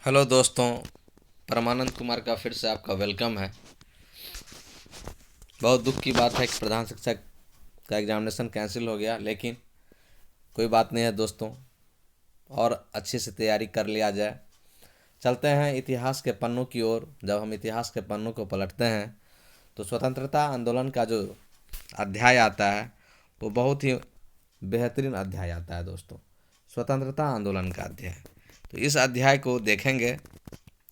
Hello दोस्तों, परमानंद कुमार का फिर से आपका वेलकम है। बहुत दुख की बात है कि प्रधान शिक्षक का एग्जामिनेशन कैंसिल हो गया, लेकिन कोई बात नहीं है दोस्तों, और अच्छे से तैयारी कर लिया जाए। चलते हैं इतिहास के पन्नों की ओर। जब हम इतिहास के पन्नों को पलटते हैं तो स्वतंत्रता आंदोलन का जो अध्याय आता है वो बहुत ही बेहतरीन अध्याय आता है दोस्तों। स्वतंत्रता आंदोलन का अध्याय, तो इस अध्याय को देखेंगे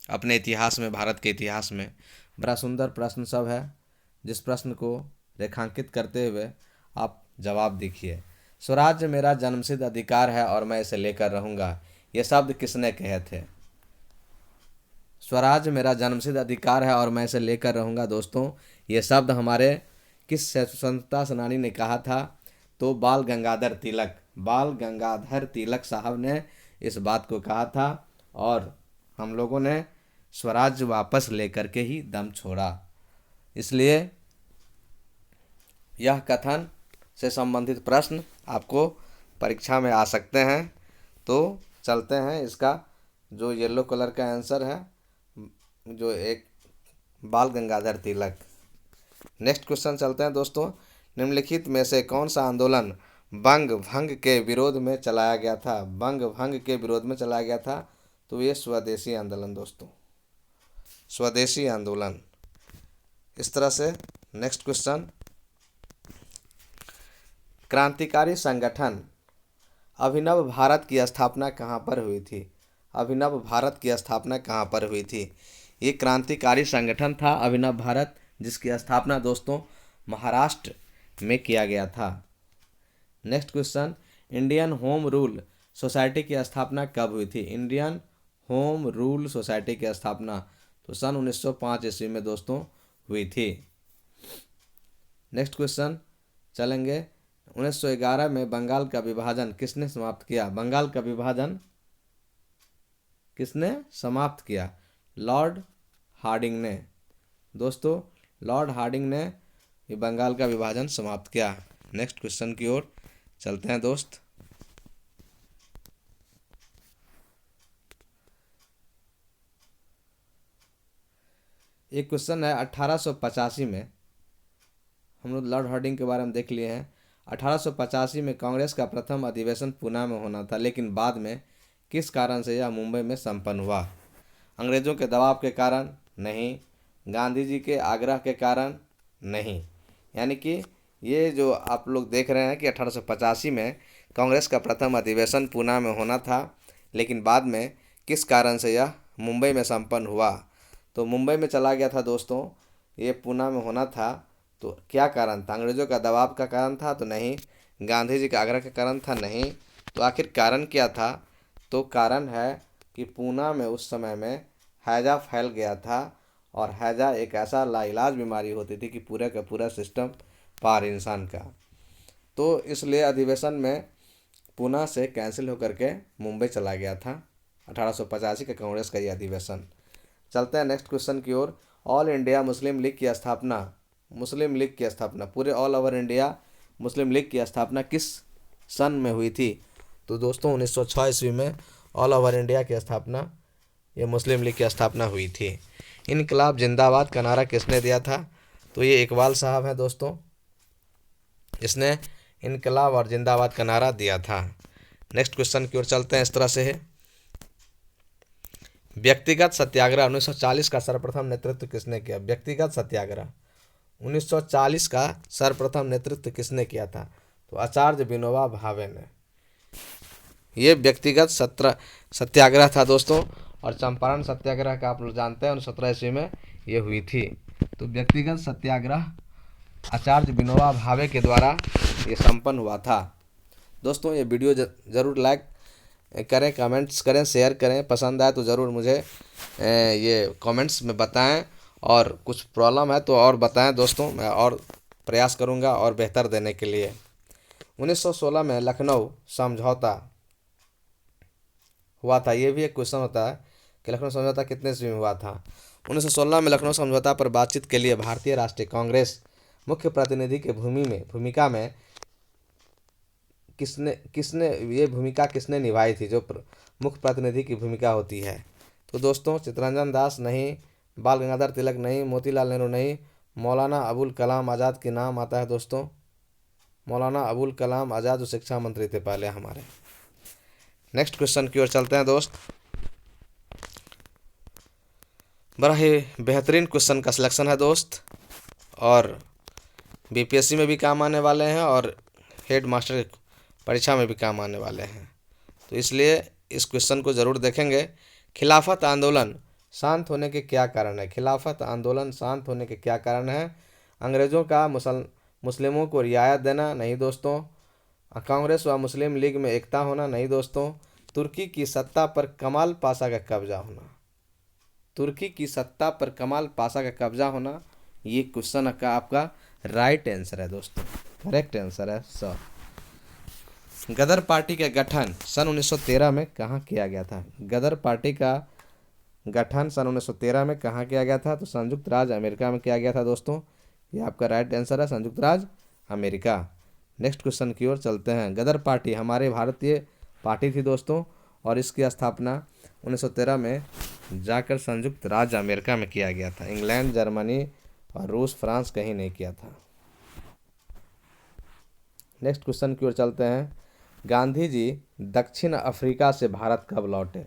अपने इतिहास में, भारत के इतिहास में। बड़ा सुंदर प्रश्न सब है, जिस प्रश्न को रेखांकित करते हुए आप जवाब देखिए। स्वराज्य मेरा जन्मसिद्ध अधिकार है और मैं इसे लेकर रहूंगा, ये शब्द किसने कहे थे? स्वराज्य मेरा जन्मसिद्ध अधिकार है और मैं इसे लेकर रहूंगा दोस्तों, ये शब्द हमारे किस स्वतंत्रता सेनानी ने कहा था? तो बाल गंगाधर तिलक साहब ने इस बात को कहा था, और हम लोगों ने स्वराज्य वापस लेकर के ही दम छोड़ा। इसलिए यह कथन से संबंधित प्रश्न आपको परीक्षा में आ सकते हैं। तो चलते हैं, इसका जो येलो कलर का आंसर है, जो एक बाल गंगाधर तिलक। नेक्स्ट क्वेश्चन चलते हैं दोस्तों। निम्नलिखित में से कौन सा आंदोलन बंग भंग के विरोध में चलाया गया था? बंग भंग के विरोध में चलाया गया था, तो ये स्वदेशी आंदोलन दोस्तों, स्वदेशी आंदोलन। इस तरह से नेक्स्ट क्वेश्चन, क्रांतिकारी संगठन अभिनव भारत की स्थापना कहाँ पर हुई थी? अभिनव भारत की स्थापना कहाँ पर हुई थी? ये क्रांतिकारी संगठन था अभिनव भारत, जिसकी स्थापना दोस्तों महाराष्ट्र में किया गया था। Next question, Indian home rule society की स्थापना कब हुई थी? इंडियन होम रूल सोसाइटी की स्थापना तो सन 1905 ईस्वी में दोस्तों हुई थी। नेक्स्ट क्वेश्चन चलेंगे, 1911 में बंगाल का विभाजन किसने समाप्त किया? बंगाल का विभाजन किसने समाप्त किया? लॉर्ड हार्डिंग ने दोस्तों, लॉर्ड हार्डिंग ने ये बंगाल का विभाजन समाप्त किया। नेक्स्ट क्वेश्चन की ओर चलते हैं दोस्त। एक क्वेश्चन है 1885 में, हम लोग लॉर्ड हार्डिंग के बारे में देख लिए हैं। 1885 में कांग्रेस का प्रथम अधिवेशन पुणे में होना था, लेकिन बाद में किस कारण से यह मुंबई में संपन्न हुआ? अंग्रेजों के दबाव के कारण? नहीं। गांधी जी के आग्रह के कारण? नहीं। यानी कि ये जो आप लोग देख रहे हैं कि 1885 में कांग्रेस का प्रथम अधिवेशन पुणे में होना था, लेकिन बाद में किस कारण से यह मुंबई में संपन्न हुआ? तो मुंबई में चला गया था दोस्तों, ये पुणे में होना था। तो क्या कारण था? अंग्रेज़ों का दबाव का कारण था? तो नहीं। गांधी जी का आग्रह का कारण था? नहीं। तो आखिर कारण क्या था? तो कारण है कि पुणे में उस समय में हैजा फैल गया था, और हैजा एक ऐसा लाइलाज बीमारी होती थी कि पूरे का पूरा सिस्टम पार इंसान का। तो इसलिए अधिवेशन में पुणे से कैंसिल होकर के मुंबई चला गया था 1885 के कांग्रेस का ये अधिवेशन। चलते हैं नेक्स्ट क्वेश्चन की ओर। ऑल इंडिया मुस्लिम लीग की स्थापना, मुस्लिम लीग की स्थापना, पूरे all over India Muslim league की स्थापना किस सन में हुई थी? तो दोस्तों 1906 ईस्वी में ऑल ओवर इंडिया की स्थापना, ये मुस्लिम लीग की स्थापना हुई थी। इनकलाब जिंदाबाद का नारा किसने दिया था? तो ये इकबाल साहब हैं दोस्तों, इसने इनकलाब और जिंदाबाद का नारा दिया था। नेक्स्ट क्वेश्चन की ओर चलते हैं। इस तरह से है, व्यक्तिगत सत्याग्रह 1940 का सर्वप्रथम नेतृत्व किसने किया? व्यक्तिगत सत्याग्रह 1940 का सर्वप्रथम नेतृत्व किसने किया था? तो आचार्य विनोबा भावे ने। ये व्यक्तिगत सत्याग्रह था दोस्तों। और चंपारण सत्याग्रह का आप लोग जानते हैं 1917 ईस्वी में ये हुई थी। तो व्यक्तिगत सत्याग्रह आचार्य विनोबा भावे के द्वारा ये संपन्न हुआ था। दोस्तों ये वीडियो ज़रूर लाइक करें, कमेंट्स करें, शेयर करें। पसंद आए तो ज़रूर मुझे ये कमेंट्स में बताएं, और कुछ प्रॉब्लम है तो और बताएं दोस्तों, मैं और प्रयास करूंगा और बेहतर देने के लिए। 1916 में लखनऊ समझौता हुआ था, ये भी एक क्वेश्चन होता है कि लखनऊ समझौता कितने ईस्वी में हुआ था? 1916 में लखनऊ समझौता पर बातचीत के लिए भारतीय राष्ट्रीय कांग्रेस मुख्य प्रतिनिधि के भूमिका में किसने किसने ये भूमिका किसने निभाई थी? जो मुख्य प्रतिनिधि की भूमिका होती है, तो दोस्तों चित्तरंजन दास नहीं, बाल गंगाधर तिलक नहीं, मोतीलाल नेहरू नहीं, मौलाना अबुल कलाम आज़ाद के नाम आता है दोस्तों। मौलाना अबुल कलाम आज़ाद जो शिक्षा मंत्री थे पहले हमारे। नेक्स्ट क्वेश्चन की ओर चलते हैं दोस्त। बड़ा ही बेहतरीन क्वेश्चन का सिलेक्शन है दोस्त, और बीपीएससी में भी काम आने वाले हैं और हेड मास्टर परीक्षा में भी काम आने वाले हैं, तो इसलिए इस क्वेश्चन को ज़रूर देखेंगे। खिलाफत आंदोलन शांत होने के क्या कारण है? खिलाफत आंदोलन शांत होने के क्या कारण है? अंग्रेज़ों का मुस्लिमों को रियायत देना? नहीं दोस्तों। कांग्रेस व मुस्लिम लीग में एकता होना? नहीं दोस्तों। तुर्की की सत्ता पर कमाल पाशा का कब्जा होना? तुर्की की सत्ता पर कमाल पाशा का कब्जा होना, ये क्वेश्चन का आपका राइट आंसर है दोस्तों, करेक्ट आंसर है सर। गदर पार्टी का गठन सन 1913 में कहाँ किया गया था? गदर पार्टी का गठन सन 1913 में कहाँ किया गया था? तो संयुक्त राज्य अमेरिका में किया गया था दोस्तों, ये आपका राइट आंसर है, संयुक्त राज्य अमेरिका। नेक्स्ट क्वेश्चन की ओर चलते हैं। गदर पार्टी हमारे भारतीय पार्टी थी दोस्तों, और इसकी स्थापना 1913 में जाकर संयुक्त राज्य अमेरिका में किया गया था। इंग्लैंड, जर्मनी और रूस, फ्रांस कहीं नहीं किया था। नेक्स्ट क्वेश्चन की ओर चलते हैं। गांधी जी दक्षिण अफ्रीका से भारत कब लौटे?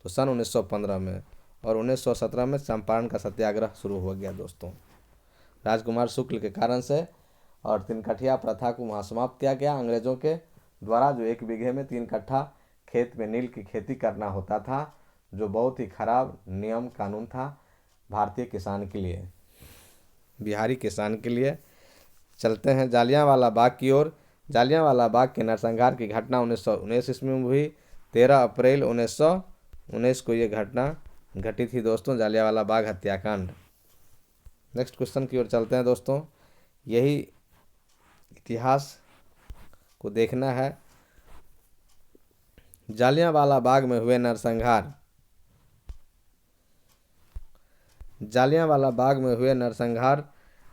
तो सन 1915 में, और 1917 में चंपारण का सत्याग्रह शुरू हो गया दोस्तों। राजकुमार शुक्ल के कारण से, और 3 कठिया प्रथा को वहाँ समाप्त किया गया अंग्रेजों के द्वारा, जो 1 बीघे में 3 कट्ठा खेत में नील की खेती करना होता था, जो बहुत ही खराब नियम कानून था भारतीय किसान के लिए, बिहारी किसान के लिए। चलते हैं जालियांवाला बाग की ओर। जालियांवाला बाग के नरसंहार की घटना 1919 ईस्वी में हुई। 13 अप्रैल 1919 को ये घटना घटी थी दोस्तों, जालियांवाला बाग हत्याकांड। नेक्स्ट क्वेश्चन की ओर चलते हैं दोस्तों। यही इतिहास को देखना है। जालियांवाला बाग में हुए नरसंहार, जालियांवाला बाग में हुए नरसंहार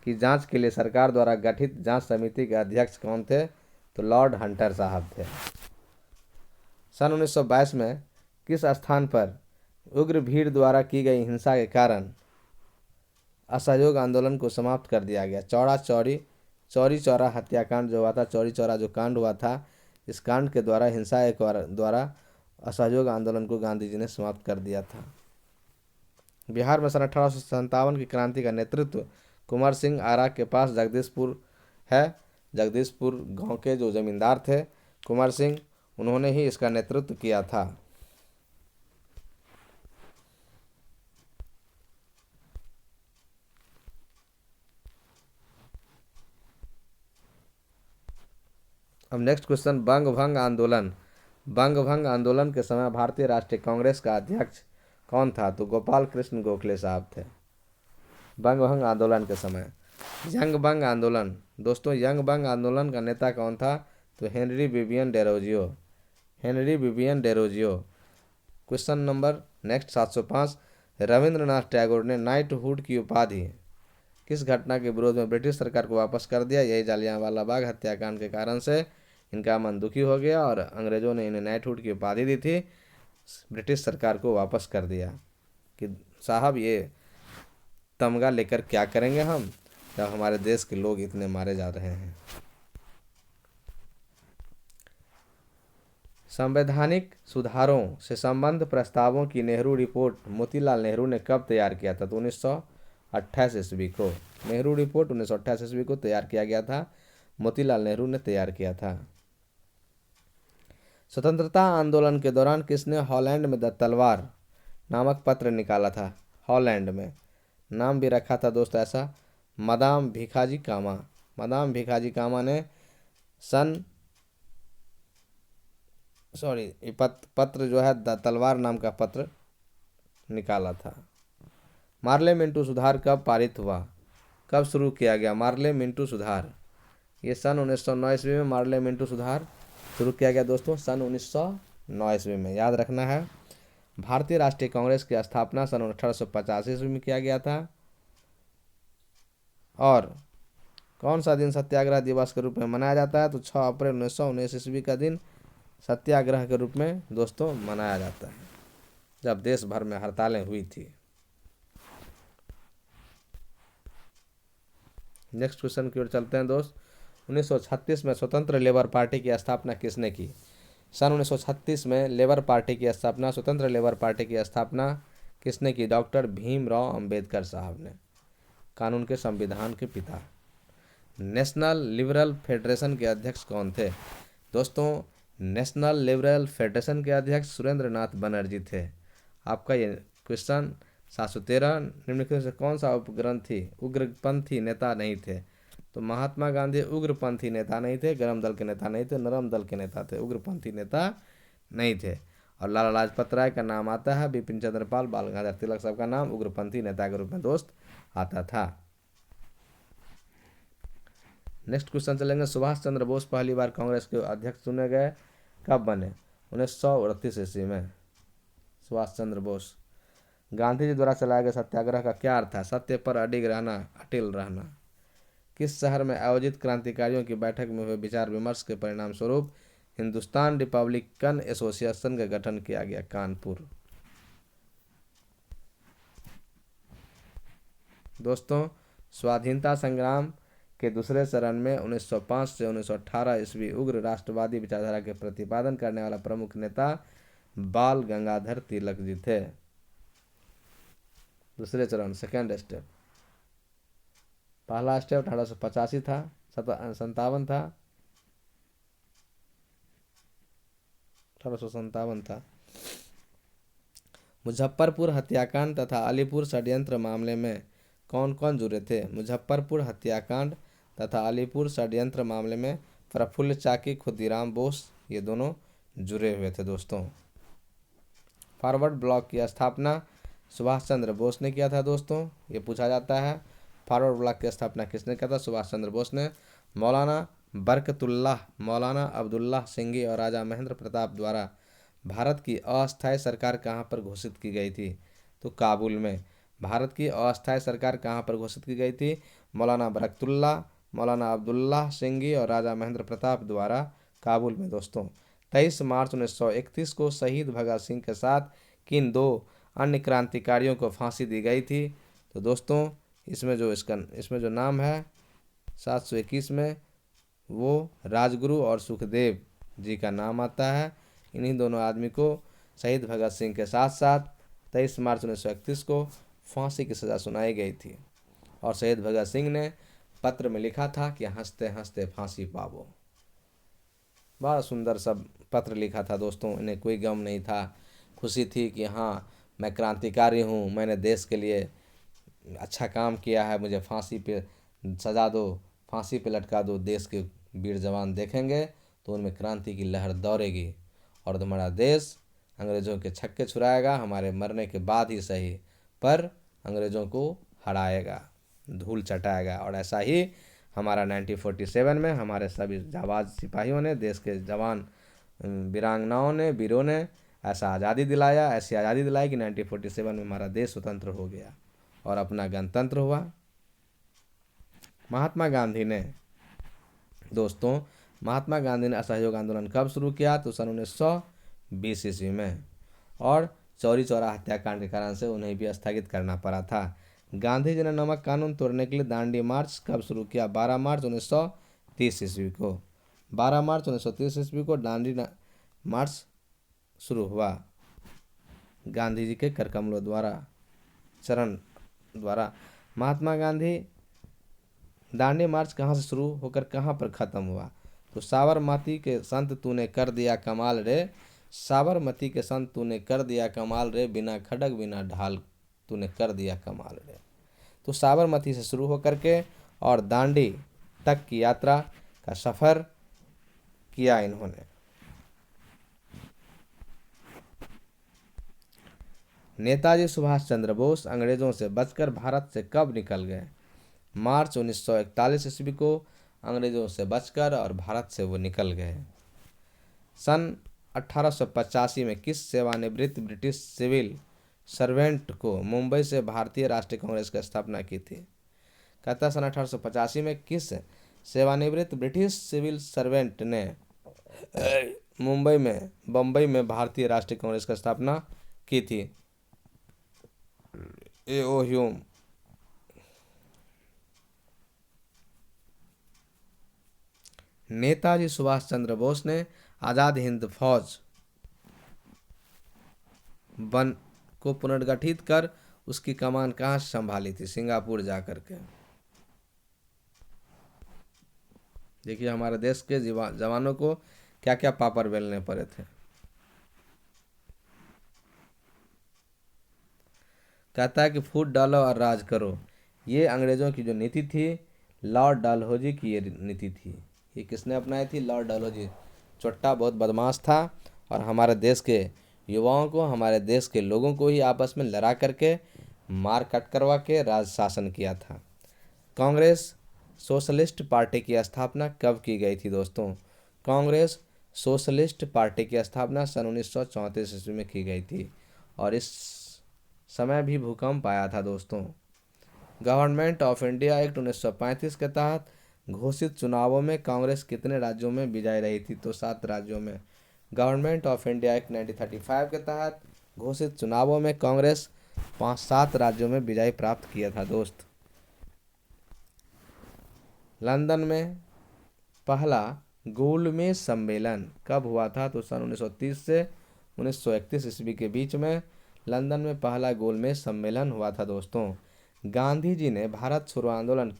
की जांच के लिए सरकार द्वारा गठित जांच समिति के अध्यक्ष कौन थे? तो लॉर्ड हंटर साहब थे। सन 1922 में किस स्थान पर उग्र भीड़ द्वारा की गई हिंसा के कारण असहयोग आंदोलन को समाप्त कर दिया गया? चौरी चौरा हत्याकांड जो हुआ था, चौरी चौरा जो कांड हुआ था, इस कांड के द्वारा हिंसा एक द्वारा असहयोग आंदोलन को गांधी जी ने समाप्त कर दिया था। बिहार में सन 1857 की क्रांति का नेतृत्व कुंवर सिंह आरा के पास जगदीशपुर है। जगदीशपुर गांव के जो जमींदार थे कुंवर सिंह, उन्होंने ही इसका नेतृत्व किया था। अब नेक्स्ट क्वेश्चन, बंग भंग आंदोलन। बंग भंग आंदोलन के समय भारतीय राष्ट्रीय कांग्रेस का अध्यक्ष कौन था? तो गोपाल कृष्ण गोखले साहब थे बंग भंग आंदोलन के समय। यंग बंग आंदोलन दोस्तों, यंग बंग आंदोलन का नेता कौन था? तो Henry Vivian Derozio, Henry Vivian Derozio. Question number next 705। Rabindranath Tagore ने नाइटहुड की उपाधि किस घटना के विरोध में ब्रिटिश सरकार को वापस कर दिया? यही जालियांवाला बाग हत्याकांड के कारण से इनका मन दुखी हो गया और अंग्रेजों ने इन्हें नाइटहुड की उपाधि दी थी, ब्रिटिश सरकार को वापस कर दिया कि साहब ये तमगा लेकर क्या करेंगे हम, जब हमारे देश के लोग इतने मारे जा रहे हैं। संवैधानिक सुधारों से संबंध प्रस्तावों की नेहरू रिपोर्ट मोतीलाल नेहरू ने कब तैयार किया था? तो 1928 ईस्वी को। नेहरू रिपोर्ट 1928 ईस्वी को तैयार किया गया था, मोतीलाल नेहरू ने तैयार किया था। स्वतंत्रता आंदोलन के दौरान किसने हॉलैंड में द तलवार नामक पत्र निकाला था? हॉलैंड में नाम भी रखा था दोस्तों ऐसा, मदाम भिखाजी कामा। मदाम भिखाजी कामा ने पत्र जो है द तलवार नाम का पत्र निकाला था। मार्ले मिंटू सुधार कब पारित हुआ? कब शुरू किया गया मार्ले मिंटू सुधार? ये सन 1909 ईस्वी में मार्ले मिंटू सुधार शुरू किया गया दोस्तों, सन 1909 ईस्वी में, याद रखना है। भारतीय राष्ट्रीय कांग्रेस की स्थापना सन 1885 ईस्वी में किया गया था। और कौन सा दिन सत्याग्रह दिवस के रूप में मनाया जाता है? तो 6 अप्रैल 1919 ईस्वी का दिन सत्याग्रह के रूप में दोस्तों मनाया जाता है। जब देश भर में हड़तालें हुई थी। नेक्स्ट क्वेश्चन की ओर चलते हैं दोस्त। 1936 में स्वतंत्र लेबर पार्टी की स्थापना किसने की? सन 1936 में लेबर पार्टी की स्थापना, स्वतंत्र लेबर पार्टी की स्थापना किसने की? डॉक्टर भीमराव अंबेडकर साहब ने, कानून के संविधान के पिता। नेशनल लिबरल फेडरेशन के अध्यक्ष कौन थे? दोस्तों, नेशनल लिबरल फेडरेशन के अध्यक्ष सुरेंद्र नाथ बनर्जी थे। आपका ये क्वेश्चन 713, निम्नलिखित में से कौन सा उपग्रंथी उग्रपंथी नेता नहीं थे? तो महात्मा गांधी उग्रपंथी नेता नहीं थे, गरम दल के नेता नहीं थे, नरम दल के नेता थे, उग्रपंथी नेता नहीं थे। और लाला लाजपत राय का नाम आता है, बिपिन चंद्र पाल, बाल गंगाधर तिलक सबका नाम उग्रपंथी नेता के रूप में दोस्त आता था। नेक्स्ट क्वेश्चन चलेंगे। सुभाष चंद्र बोस पहली बार कांग्रेस के अध्यक्ष चुने गए, कब बने? 1938 ईस्वी में सुभाष चंद्र बोस। गांधी जी द्वारा चलाए गए सत्याग्रह का क्या अर्थ है? सत्य पर अडिग रहना, अटिल रहना। किस शहर में आयोजित क्रांतिकारियों की बैठक में हुए विचार विमर्श के परिणाम स्वरूप हिंदुस्तान रिपब्लिकन एसोसिएशन का गठन किया गया? कानपुर। दोस्तों, स्वाधीनता संग्राम के दूसरे चरण में 1905 से 1918 ईस्वी उग्र राष्ट्रवादी विचारधारा के प्रतिपादन करने वाला प्रमुख नेता बाल गंगाधर तिलक जी थे। दूसरे चरण, सेकेंड स्टेप। पहला स्टेप 1885 था, 57 था, 1857 था। मुजफ्फरपुर हत्याकांड तथा अलीपुर षड्यंत्र मामले में कौन कौन जुड़े थे? मुजफ्फरपुर हत्याकांड तथा अलीपुर षड्यंत्र मामले में प्रफुल्ल चाकी, खुदीराम बोस, ये दोनों जुड़े हुए थे दोस्तों। फॉरवर्ड ब्लॉक की स्थापना सुभाष चंद्र बोस ने किया था दोस्तों, ये पूछा जाता है। फॉरवर्ड ब्लॉक की स्थापना किसने किया था? सुभाष चंद्र बोस ने। मौलाना बरकतुल्लाह, मौलाना अब्दुल्लाह सिंघी और राजा महेंद्र प्रताप द्वारा भारत की अस्थायी सरकार कहाँ पर घोषित की गई थी? तो काबुल में। भारत की अस्थायी सरकार कहाँ पर घोषित की गई थी? मौलाना बरकतुल्लाह, मौलाना अब्दुल्लाह सिंघी और राजा महेंद्र प्रताप द्वारा काबुल में दोस्तों। 23 मार्च 1931 को शहीद भगत सिंह के साथ किन दो अन्य क्रांतिकारियों को फांसी दी गई थी? तो दोस्तों, इसमें जो नाम है 721 में, वो राजगुरु और सुखदेव जी का नाम आता है। इन्हीं दोनों आदमी को शहीद भगत सिंह के साथ साथ 23 मार्च 1931 को फांसी की सज़ा सुनाई गई थी। और शहीद भगत सिंह ने पत्र में लिखा था कि हंसते हंसते फांसी पावो। बड़ा सुंदर सब पत्र लिखा था दोस्तों। इन्हें कोई गम नहीं था, खुशी थी कि हाँ, मैं क्रांतिकारी हूँ, मैंने देश के लिए अच्छा काम किया है, मुझे फांसी पे सजा दो, फांसी पे लटका दो। देश के वीर जवान देखेंगे तो उनमें क्रांति की लहर दौड़ेगी और तुम्हारा देश अंग्रेज़ों के छक्के छुड़ाएगा, हमारे मरने के बाद ही सही, पर अंग्रेज़ों को हराएगा, धूल चटाएगा। और ऐसा ही हमारा 1947 में हमारे सभी जाबाज सिपाहियों ने, देश के जवान वीरांगनाओं ने, वीरों ने ऐसी आज़ादी दिलाई कि 1947 में हमारा देश स्वतंत्र हो गया और अपना गणतंत्र हुआ। महात्मा गांधी ने असहयोग आंदोलन कब शुरू किया? तो सन 1920 ईस्वी में। और चौरी चौरा हत्याकांड के कारण से उन्हें भी स्थगित करना पड़ा था। गांधी जी ने नमक कानून तोड़ने के लिए दांडी मार्च कब शुरू किया? 12 मार्च 1930 ईस्वी को। 12 मार्च 1930 ईस्वी को दांडी मार्च शुरू हुआ गांधी जी के करकमलों द्वारा, चरण द्वारा। महात्मा गांधी दांडी मार्च कहाँ से शुरू होकर कहाँ पर ख़त्म हुआ? तो साबरमती के संत तूने कर दिया कमाल रे, साबरमती के संत तूने कर दिया कमाल रे, बिना खड़ग बिना ढाल तूने कर दिया कमाल रे। तो साबरमती से शुरू होकर के और दांडी तक की यात्रा का सफ़र किया इन्होंने। नेताजी सुभाष चंद्र बोस अंग्रेज़ों से बचकर भारत से कब निकल गए? मार्च 1941 ईस्वी को अंग्रेज़ों से बचकर और भारत से वो निकल गए। सन 1885 में किस सेवानिवृत्त ब्रिटिश सिविल सर्वेंट को मुंबई से भारतीय राष्ट्रीय कांग्रेस की स्थापना की थी? कहता है सन 1885 में किस सेवानिवृत्त ब्रिटिश सिविल सर्वेंट ने बम्बई में भारतीय राष्ट्रीय कांग्रेस की स्थापना की थी? एओ ह्यूम। नेताजी सुभाष चंद्र बोस ने आज़ाद हिंद फौज बन को पुनर्गठित कर उसकी कमान कहाँ से संभाली थी? सिंगापुर जाकर के। देखिए हमारे देश के जवानों को क्या क्या पापड़ बेलने पड़े थे। कहता है कि फूट डालो और राज करो, ये अंग्रेजों की जो नीति थी, लॉर्ड डलहौजी की ये नीति थी। ये किसने अपनाई थी? लॉर्ड डलहौजी। चोट्टा बहुत बदमाश था और हमारे देश के युवाओं को, हमारे देश के लोगों को ही आपस में लड़ा करके मार काट करवा के राज शासन किया था। कांग्रेस सोशलिस्ट पार्टी की स्थापना कब की गई थी दोस्तों? कांग्रेस सोशलिस्ट पार्टी की स्थापना सन 1934 ईस्वी में की गई थी और इस समय भी भूकंप आया था दोस्तों। गवर्नमेंट ऑफ इंडिया एक्ट 1935 के तहत घोषित चुनावों में कांग्रेस कितने राज्यों में विजयी रही थी? तो 7 राज्यों में। गवर्नमेंट ऑफ इंडिया एक्ट 1935 के तहत घोषित चुनावों में कांग्रेस 7 राज्यों में विजय प्राप्त किया था दोस्त। लंदन में पहला गोलमेज सम्मेलन कब हुआ था? तो सन 1930 से 1931 ईस्वी के बीच में लंदन में पहला गोलमेज सम्मेलन हुआ था दोस्तों। गांधी जी ने भारत छोड़ो आंदोलन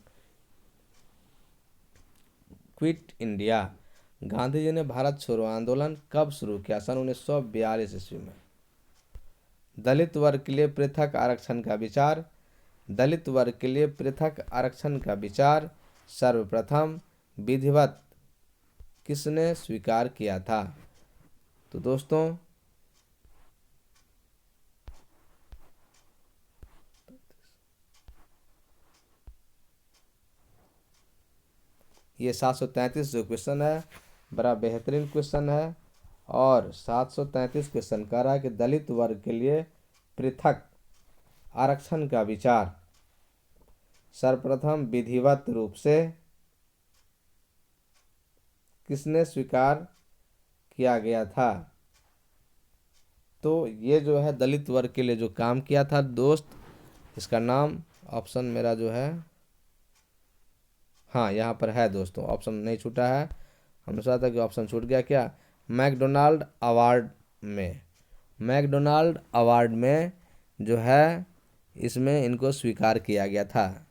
क्विट इंडिया, गांधी जी ने भारत छोड़ो आंदोलन कब शुरू किया? सन 1942 ईस्वी में। दलित वर्ग के लिए पृथक आरक्षण का विचार, दलित वर्ग के लिए पृथक आरक्षण का विचार सर्वप्रथम विधिवत किसने स्वीकार किया था? तो दोस्तों ये 733 जो क्वेश्चन है बड़ा बेहतरीन क्वेश्चन है और 733 क्वेश्चन कह रहा है कि दलित वर्ग के लिए पृथक आरक्षण का विचार सर्वप्रथम विधिवत रूप से किसने स्वीकार किया गया था? तो ये जो है दलित वर्ग के लिए जो काम किया था दोस्त, इसका नाम ऑप्शन मेरा जो है, हाँ यहाँ पर है दोस्तों, ऑप्शन नहीं छूटा है। हमने सोचा था कि ऑप्शन छूट गया क्या? मैकडोनाल्ड अवार्ड में, मैकडोनाल्ड अवार्ड में जो है इसमें इनको स्वीकार किया गया था।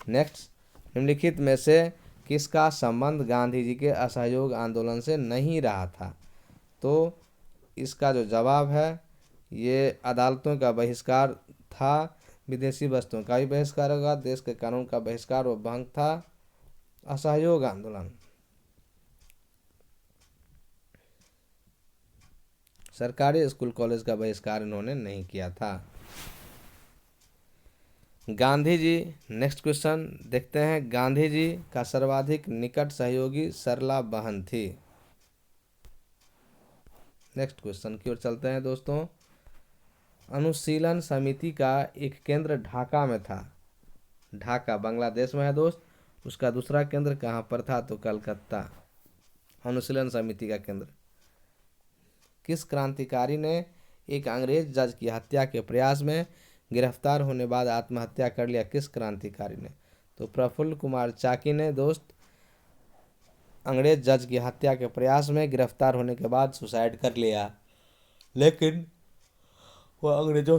नेक्स्ट, निम्नलिखित में से किसका संबंध गांधी जी के असहयोग आंदोलन से नहीं रहा था? तो इसका जो जवाब है ये अदालतों का बहिष्कार था, विदेशी वस्तुओं का भी बहिष्कार होगा, देश के कानून का बहिष्कार व भंग था, असहयोग आंदोलन। सरकारी स्कूल कॉलेज का बहिष्कार इन्होंने नहीं किया था। गांधी जी, नेक्स्ट क्वेश्चन देखते हैं। गांधी जी का सर्वाधिक निकट सहयोगी सरला बहन थी। नेक्स्ट क्वेश्चन की ओर चलते हैं दोस्तों। अनुशीलन समिति का एक केंद्र ढाका में था। ढाका बांग्लादेश में है दोस्त, उसका दूसरा केंद्र कहाँ पर था? तो कलकत्ता। अनुशीलन समिति का केंद्र। किस क्रांतिकारी ने एक अंग्रेज जज की हत्या के प्रयास में गिरफ्तार होने बाद आत्महत्या कर लिया? किस क्रांतिकारी ने? तो प्रफुल्ल कुमार चाकी ने दोस्त अंग्रेज जज की हत्या के प्रयास में गिरफ्तार होने के बाद सुसाइड कर लिया, लेकिन वह अंग्रेजों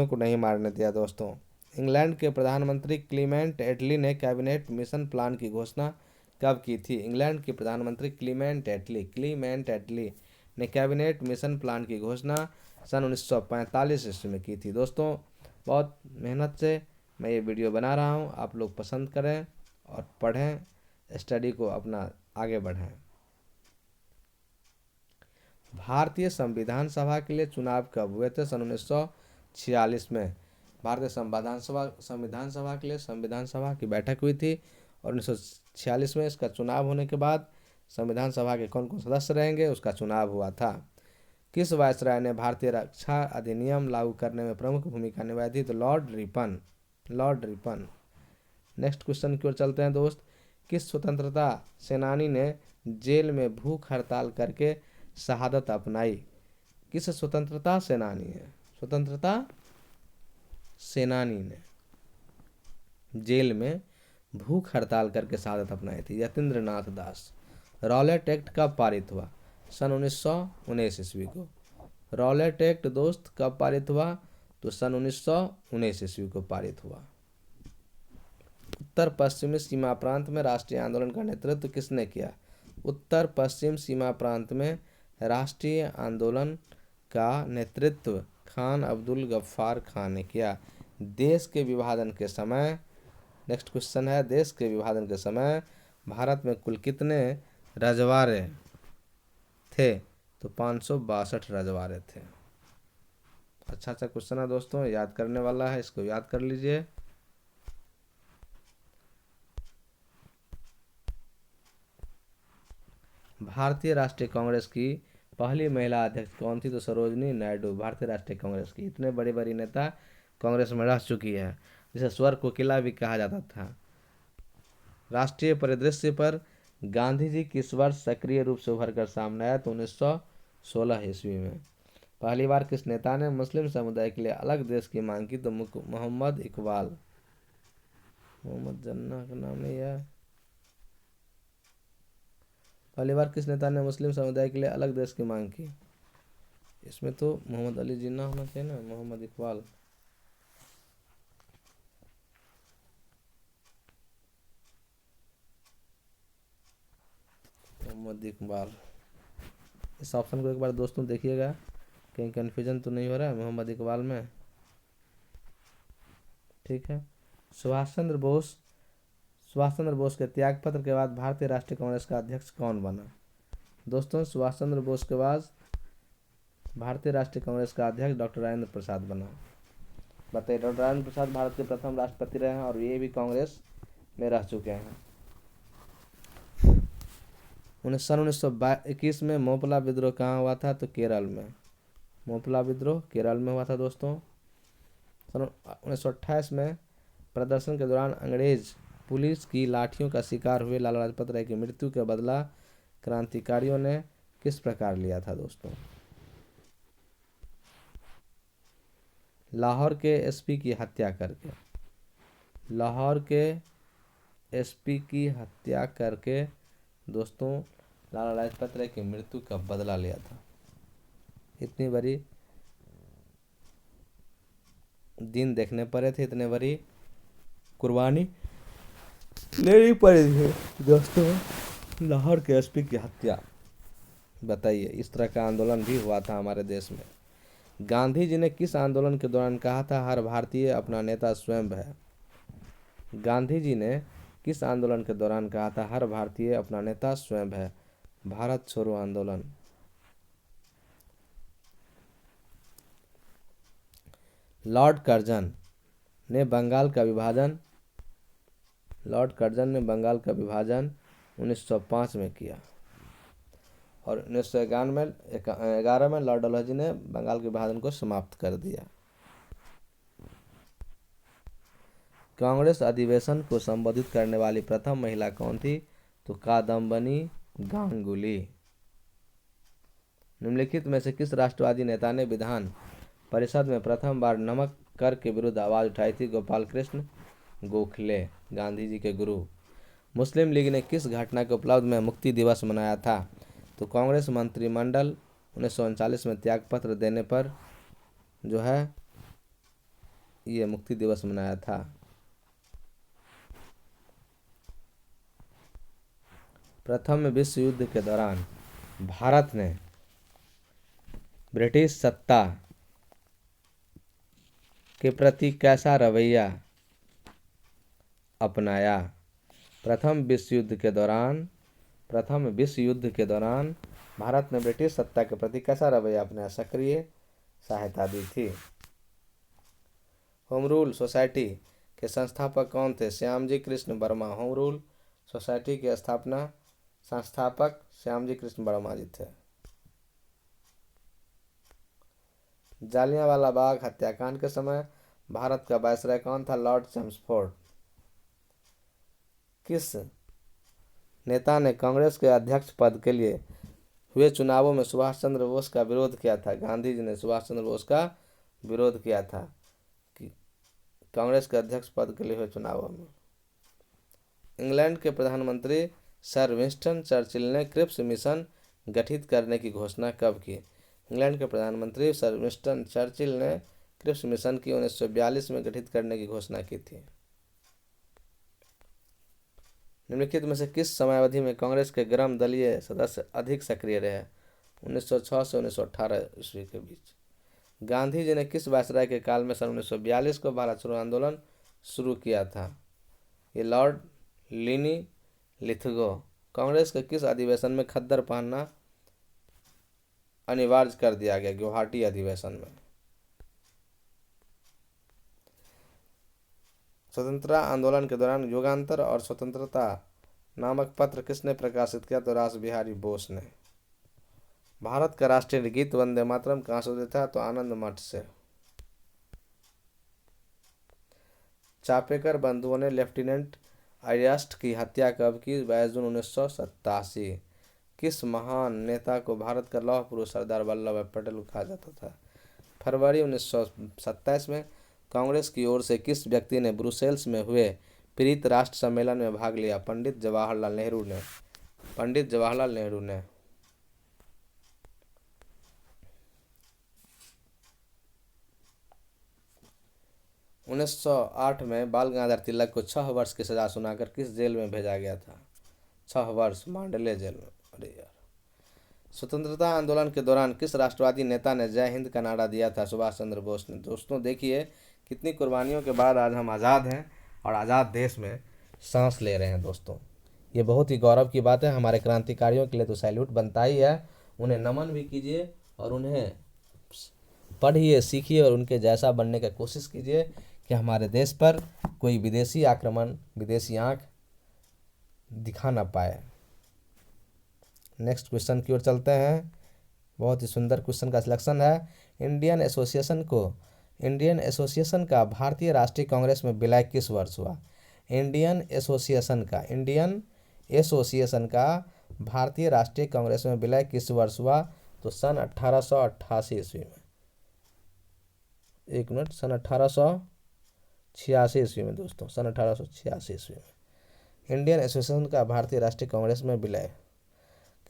को नहीं मारने दिया दोस्तों। इंग्लैंड के प्रधानमंत्री क्लीमेंट एटली ने कैबिनेट मिशन प्लान की घोषणा कब की थी? इंग्लैंड के प्रधानमंत्री क्लीमेंट एटली ने कैबिनेट मिशन प्लान की घोषणा सन 1945 ईस्वी में की थी दोस्तों। बहुत मेहनत से मैं ये वीडियो बना रहा हूँ, आप लोग पसंद करें और पढ़ें, स्टडी को अपना आगे बढ़ाएं। भारतीय संविधान सभा के लिए चुनाव कब हुए थे? सन 1946 में भारतीय संविधान सभा के लिए संविधान सभा की बैठक हुई थी और 1946 में इसका चुनाव होने के बाद संविधान सभा के कौन कौन सदस्य रहेंगे उसका चुनाव हुआ था। किस वायसराय ने भारतीय रक्षा अधिनियम लागू करने में प्रमुख भूमिका निभाई थी? तो लॉर्ड रिपन। नेक्स्ट क्वेश्चन की ओर चलते हैं दोस्त। किस स्वतंत्रता सेनानी ने जेल में भूख हड़ताल करके शहादत अपनाई? किस स्वतंत्रता सेनानी है? स्वतंत्रता सेनानी ने जेल में भूख हड़ताल करके शहादत अपनाई थी। यतीन्द्र नाथ दास। रॉलेट एक्ट कब पारित हुआ? सन 1919 ईस्वी को। रॉलेट एक्ट दोस्त कब पारित हुआ? तो सन 1919 ईस्वी को पारित हुआ। उत्तर पश्चिमी सीमा प्रांत में राष्ट्रीय आंदोलन का नेतृत्व किसने किया? उत्तर पश्चिम सीमा प्रांत में राष्ट्रीय आंदोलन का नेतृत्व खान अब्दुल गफ्फार खान ने किया। देश के विभाजन के समय, नेक्स्ट क्वेश्चन है, देश के विभाजन के समय भारत में कुल कितने रजवाड़े थे? तो 562 रजवाड़े थे। अच्छा क्वेश्चन है दोस्तों, याद करने वाला है, इसको याद कर लीजिए। भारतीय राष्ट्रीय कांग्रेस की पहली महिला अध्यक्ष कौन थी? तो सरोजनी नायडू। भारतीय राष्ट्रीय कांग्रेस की इतने बड़े बड़े नेता कांग्रेस में रह चुकी है, जिसे स्वर कोकिला भी कहा जाता था। राष्ट्रीय परिदृश्य पर गांधी जी किस वर्ष सक्रिय रूप से उभर कर सामने आया? तो 1916 ईस्वी में। पहली बार किस नेता ने मुस्लिम समुदाय के लिए अलग देश की मांग की? तो मोहम्मद इकबाल। मोहम्मद जन्ना का नाम नहीं है। पहली बार किस नेता ने मुस्लिम समुदाय के लिए अलग देश की मांग की? इसमें तो मोहम्मद अली जिन्ना होना चाहिए ना, मोहम्मद इकबाल। मोहम्मद इकबाल। इस ऑप्शन को एक बार दोस्तों देखिएगा, कहीं कन्फ्यूजन तो नहीं हो रहा है मोहम्मद इकबाल में। ठीक है। सुभाष चंद्र बोस के त्याग पत्र के बाद भारतीय राष्ट्रीय कांग्रेस का अध्यक्ष कौन बना? दोस्तों सुभाष चंद्र बोस के बाद भारतीय राष्ट्रीय कांग्रेस का अध्यक्ष डॉक्टर राजेंद्र प्रसाद बना। बताइए, डॉक्टर राजेंद्र प्रसाद भारत के प्रथम राष्ट्रपति रहे हैं और ये भी कांग्रेस में रह चुके हैं। सन 1921 में मोपला विद्रोह कहाँ हुआ था? तो केरल में। मोपला विद्रोह केरल में हुआ था दोस्तों। सन 1928 में प्रदर्शन के दौरान अंग्रेज पुलिस की लाठियों का शिकार हुए लाला लाजपत राय की मृत्यु का बदला क्रांतिकारियों ने किस प्रकार लिया था दोस्तों? लाहौर के एसपी की हत्या करके। लाहौर के एसपी की हत्या करके दोस्तों लाला लाजपत राय की मृत्यु का बदला लिया था। इतनी बड़ी दिन देखने पड़े थे, इतने बड़ी कुर्बानी लेनी पड़ी थी दोस्तों। लाहौर के एसपी की हत्या। बताइए, इस तरह का आंदोलन भी हुआ था हमारे देश में। गांधी जी ने किस आंदोलन के दौरान कहा था हर भारतीय अपना नेता स्वयं है? गांधी जी ने किस आंदोलन के दौरान कहा था हर भारतीय अपना नेता स्वयं है? भारत छोड़ो आंदोलन। लॉर्ड कर्जन ने बंगाल का विभाजन 1905 में किया और 1911 में लॉर्ड डलहौजी ने बंगाल के विभाजन को समाप्त कर दिया। कांग्रेस अधिवेशन को संबोधित करने वाली प्रथम महिला कौन थी? तो कादम्बनी गांगुली। निम्नलिखित में से किस राष्ट्रवादी नेता ने विधान परिषद में प्रथम बार नमक कर के विरुद्ध आवाज उठाई थी? गोपाल कृष्ण गोखले, गांधी जी के गुरु। मुस्लिम लीग ने किस घटना के उपलब्ध में मुक्ति दिवस मनाया था? तो कांग्रेस मंत्रिमंडल 1939 में त्यागपत्र देने पर जो है ये मुक्ति दिवस मनाया था। प्रथम विश्व युद्ध के दौरान भारत ने ब्रिटिश सत्ता के प्रति कैसा रवैया अपनाया? प्रथम विश्व युद्ध के दौरान भारत ने ब्रिटिश सत्ता के प्रति कैसा रवैया अपनाया? सक्रिय सहायता दी थी। होम रूल सोसाइटी के संस्थापक कौन थे? Shyamji Krishna Verma. Home rule society के संस्थापक श्यामजी कृष्ण वर्मा जी थे। जालियांवाला बाग हत्याकांड के समय भारत का वायसराय कौन था? Lord Chelmsford. किस नेता ने कांग्रेस के अध्यक्ष पद के लिए हुए चुनावों में सुभाष चंद्र बोस का विरोध किया था। गांधी जी ने सुभाष चंद्र बोस का विरोध किया था कि कांग्रेस के अध्यक्ष पद के लिए हुए चुनावों में। इंग्लैंड के प्रधानमंत्री सर विंस्टन चर्चिल ने क्रिप्स मिशन गठित करने की घोषणा कब की? इंग्लैंड के प्रधानमंत्री सर विंस्टन चर्चिल ने क्रिप्स मिशन की 1942 में गठित करने की घोषणा की थी। निम्नलिखित में से किस समयावधि में कांग्रेस के गर्म दलीय सदस्य अधिक सक्रिय रहे? 1906 से 1918 ईस्वी के बीच। गांधी जी ने किस वायसराय के काल में सन 1942 को भारत छोड़ो आंदोलन शुरू किया था? ये लॉर्ड लिनी लिथगो। कांग्रेस के किस अधिवेशन में खद्दर पहनना अनिवार्य कर दिया गया? गुवाहाटी अधिवेशन में। स्वतंत्रता आंदोलन के दौरान युगांतर और स्वतंत्रता नामक पत्र किसने प्रकाशित किया? तो रास बिहारी बोस ने। भारत का राष्ट्रीय गीत वंदे मातरम कहाँ से उदित था? तो आनंद मठ से। चापेकर बंधुओं ने लेफ्टिनेंट अरियस्ट की हत्या कब की? 22 जून 1987। किस महान नेता को भारत का लौह पुरुष सरदार वल्लभ भाई पटेल कहा जाता था? फरवरी 1927 में कांग्रेस की ओर से किस व्यक्ति ने ब्रुसेल्स में हुए प्रीत राष्ट्र सम्मेलन में भाग लिया? पंडित जवाहरलाल नेहरू ने। पंडित जवाहरलाल नेहरू ने। उन्नीस 1908 में बाल गंगाधर तिलक को 6 वर्ष की सजा सुनाकर किस जेल में भेजा गया था? 6 वर्ष मांडले जेल में। अरे यार। स्वतंत्रता आंदोलन के दौरान किस राष्ट्रवादी नेता ने जय हिंद का नारा दिया था? सुभाष चंद्र बोस ने। दोस्तों देखिए कितनी कुर्बानियों के बाद आज हम आज़ाद हैं और आज़ाद देश में सांस ले रहे हैं। दोस्तों ये बहुत ही गौरव की बात है। हमारे क्रांतिकारियों के लिए तो सैल्यूट बनता ही है, उन्हें नमन भी कीजिए और उन्हें पढ़िए, सीखिए और उनके जैसा बनने की कोशिश कीजिए कि हमारे देश पर कोई विदेशी आक्रमण, विदेशी आंख दिखा ना पाए। नेक्स्ट क्वेश्चन की ओर चलते हैं। बहुत ही सुंदर क्वेश्चन का सिलेक्शन है। इंडियन एसोसिएशन का भारतीय राष्ट्रीय कांग्रेस में विलय किस वर्ष हुआ? इंडियन एसोसिएशन का भारतीय राष्ट्रीय कांग्रेस में विलय किस वर्ष हुआ? तो सन 1888 ईस्वी में। एक मिनट, सन 1886 ईस्वी में दोस्तों, सन 1886 ईस्वी में इंडियन एसोसिएशन का भारतीय राष्ट्रीय कांग्रेस में विलय।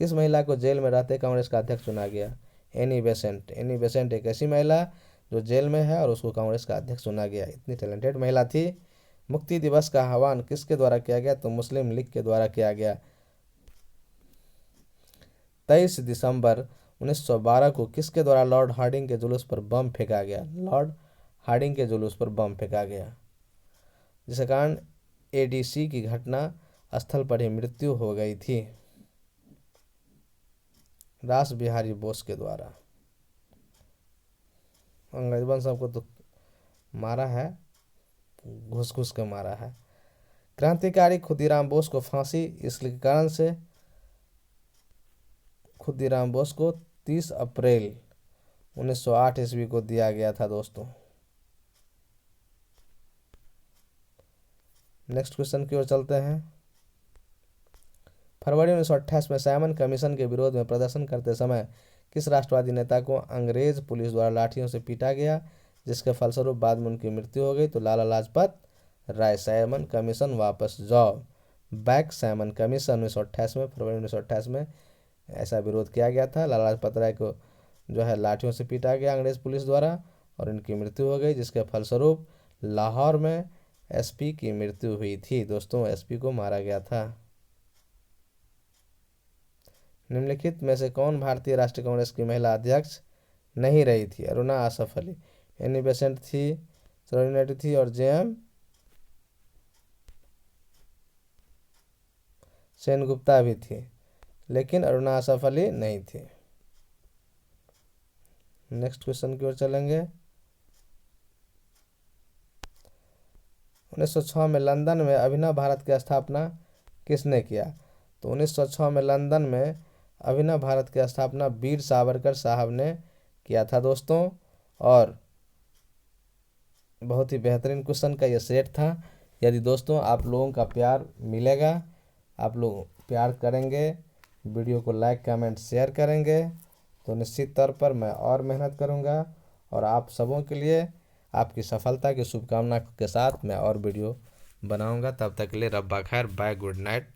किस महिला को जेल में रहते कांग्रेस का अध्यक्ष चुना गया? Annie Besant. एनी बेसेंट एक ऐसी महिला जो जेल में है और उसको कांग्रेस का अध्यक्ष चुना गया। इतनी टैलेंटेड महिला थी। मुक्ति दिवस का आह्वान किसके द्वारा किया गया? तो मुस्लिम लीग के द्वारा किया गया। 23 दिसंबर 1912 को किसके द्वारा लॉर्ड हार्डिंग के जुलूस पर बम फेंका गया? लॉर्ड हार्डिंग के जुलूस पर बम फेंका गया, जिसके कारण एडीसी की घटना स्थल पर ही मृत्यु हो गई थी रास बिहारी बोस के द्वारा। अंग्रेज सबको तो मारा है, घुस घुस के मारा है। क्रांतिकारी खुदीराम बोस को फांसी इसके कारण से खुदीराम बोस को 30 अप्रैल 1908 ईस्वी को दिया गया था दोस्तों। नेक्स्ट क्वेश्चन की ओर चलते हैं। फरवरी 1928 में साइमन कमीशन के विरोध में प्रदर्शन करते समय किस राष्ट्रवादी नेता को अंग्रेज पुलिस द्वारा लाठियों से पीटा गया, जिसके फलस्वरूप बाद में उनकी मृत्यु हो गई? तो लाला लाजपत राय। साइमन कमीशन वापस जाओ, बैक साइमन कमीशन 1928 में, फरवरी 1928 में ऐसा विरोध किया गया था। लाला लाजपत राय को जो है लाठियों से पीटा गया अंग्रेज पुलिस द्वारा और इनकी मृत्यु हो गई, जिसके फलस्वरूप लाहौर में एसपी की मृत्यु हुई थी। दोस्तों एसपी को मारा गया था। निम्नलिखित में से कौन भारतीय राष्ट्रीय कांग्रेस की महिला अध्यक्ष नहीं रही थी? अरुणा आसफ अली। एनी बेसेंट थी, सरोजिनी नायडू थी और जेएम सेनगुप्ता भी थी, लेकिन अरुणा आसफ अली नहीं थी। नेक्स्ट क्वेश्चन की ओर चलेंगे। 1906 में लंदन में अभिनव भारत की स्थापना किसने किया? तो 1906 में लंदन में अभिनव भारत की स्थापना वीर सावरकर साहब ने किया था दोस्तों। और बहुत ही बेहतरीन क्वेश्चन का ये सेट था। यदि दोस्तों आप लोगों का प्यार मिलेगा, आप लोग प्यार करेंगे, वीडियो को लाइक कमेंट शेयर करेंगे तो निश्चित तौर पर मैं और मेहनत करूंगा और आप सबों के लिए आपकी सफलता की शुभकामना के साथ मैं और वीडियो बनाऊंगा। तब तक के लिए रब्बा खैर, बाय, गुड नाइट।